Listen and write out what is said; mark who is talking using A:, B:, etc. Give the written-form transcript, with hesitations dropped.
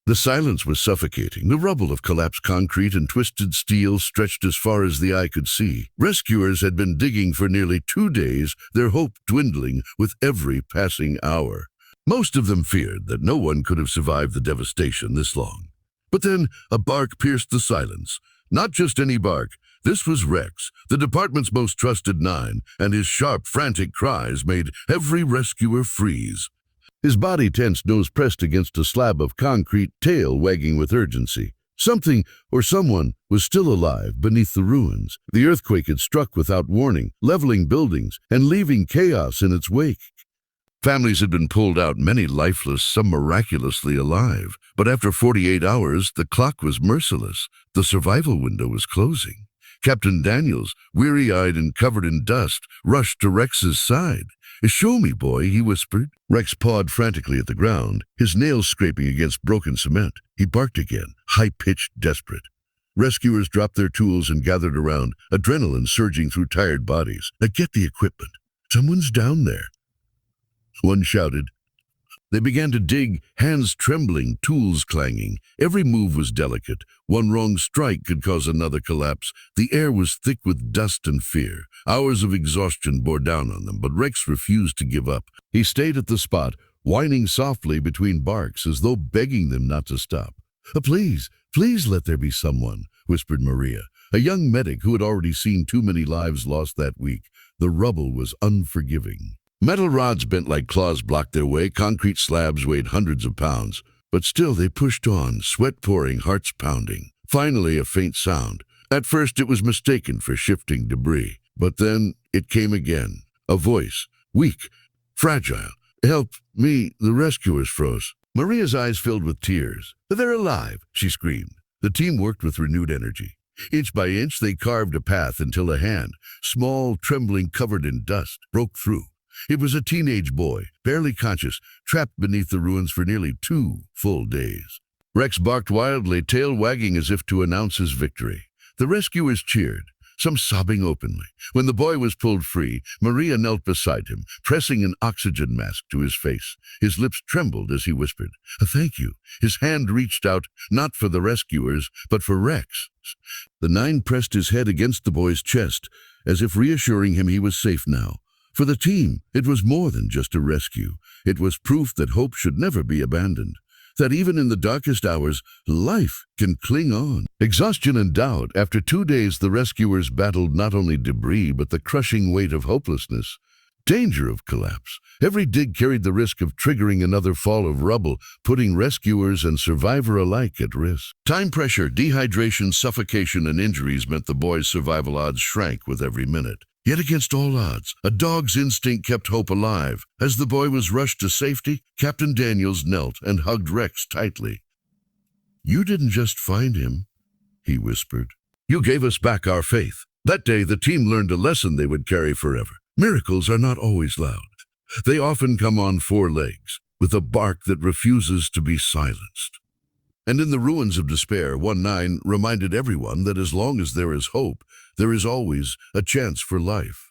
A: The silence was suffocating. The rubble of collapsed concrete and twisted steel stretched as far as the eye could see. Rescuers had been digging for nearly 2 days, their hope dwindling with every passing hour. Most of them feared that no one could have survived the devastation this long. But then a bark pierced the silence. Not just any bark. This was Rex, the department's most trusted 9, and his sharp, frantic cries made every rescuer freeze. His body tensed, nose pressed against a slab of concrete, tail wagging with urgency. Something or someone was still alive beneath the ruins. The earthquake had struck without warning, leveling buildings and leaving chaos in its wake. Families had been pulled out, many lifeless, some miraculously alive. But after 48 hours, the clock was merciless. The survival window was closing. Captain Daniels, weary-eyed and covered in dust, rushed to Rex's side. "Show me, boy," he whispered. Rex pawed frantically at the ground, his nails scraping against broken cement. He barked again, high-pitched, desperate. Rescuers dropped their tools and gathered around, adrenaline surging through tired bodies. "Now get the equipment. Someone's down there," one shouted. They began to dig, hands trembling, tools clanging. Every move was delicate. One wrong strike could cause another collapse. The air was thick with dust and fear. Hours of exhaustion bore down on them, but Rex refused to give up. He stayed at the spot, whining softly between barks as though begging them not to stop. Please, please let there be someone," whispered Maria, a young medic who had already seen too many lives lost that week. The rubble was unforgiving. Metal rods bent like claws blocked their way. Concrete slabs weighed hundreds of pounds. But still they pushed on, sweat pouring, hearts pounding. Finally, a faint sound. At first it was mistaken for shifting debris. But then it came again. A voice, weak, fragile. "Help me, the rescuers froze." Maria's eyes filled with tears. "They're alive," she screamed. The team worked with renewed energy. Inch by inch they carved a path until a hand, small, trembling, covered in dust, broke through. It was a teenage boy, barely conscious, trapped beneath the ruins for nearly 2 full days. Rex barked wildly, tail wagging as if to announce his victory. The rescuers cheered, some sobbing openly. When the boy was pulled free, Maria knelt beside him, pressing an oxygen mask to his face. His lips trembled as he whispered, "Thank you." His hand reached out, not for the rescuers, but for Rex. The 9 pressed his head against the boy's chest, as if reassuring him he was safe now. For the team, it was more than just a rescue. It was proof that hope should never be abandoned, that even in the darkest hours, life can cling on. Exhaustion and doubt, after 2 days the rescuers battled not only debris but the crushing weight of hopelessness. Danger of collapse. Every dig carried the risk of triggering another fall of rubble, putting rescuers and survivor alike at risk. Time pressure, dehydration, suffocation, and injuries meant the boys' survival odds shrank with every minute. Yet against all odds, a dog's instinct kept hope alive. As the boy was rushed to safety, Captain Daniels knelt and hugged Rex tightly. "You didn't just find him," he whispered. "You gave us back our faith." That day, the team learned a lesson they would carry forever. Miracles are not always loud. They often come on 4 legs, with a bark that refuses to be silenced. And in the ruins of despair, 1-9 reminded everyone that as long as there is hope, there is always a chance for life.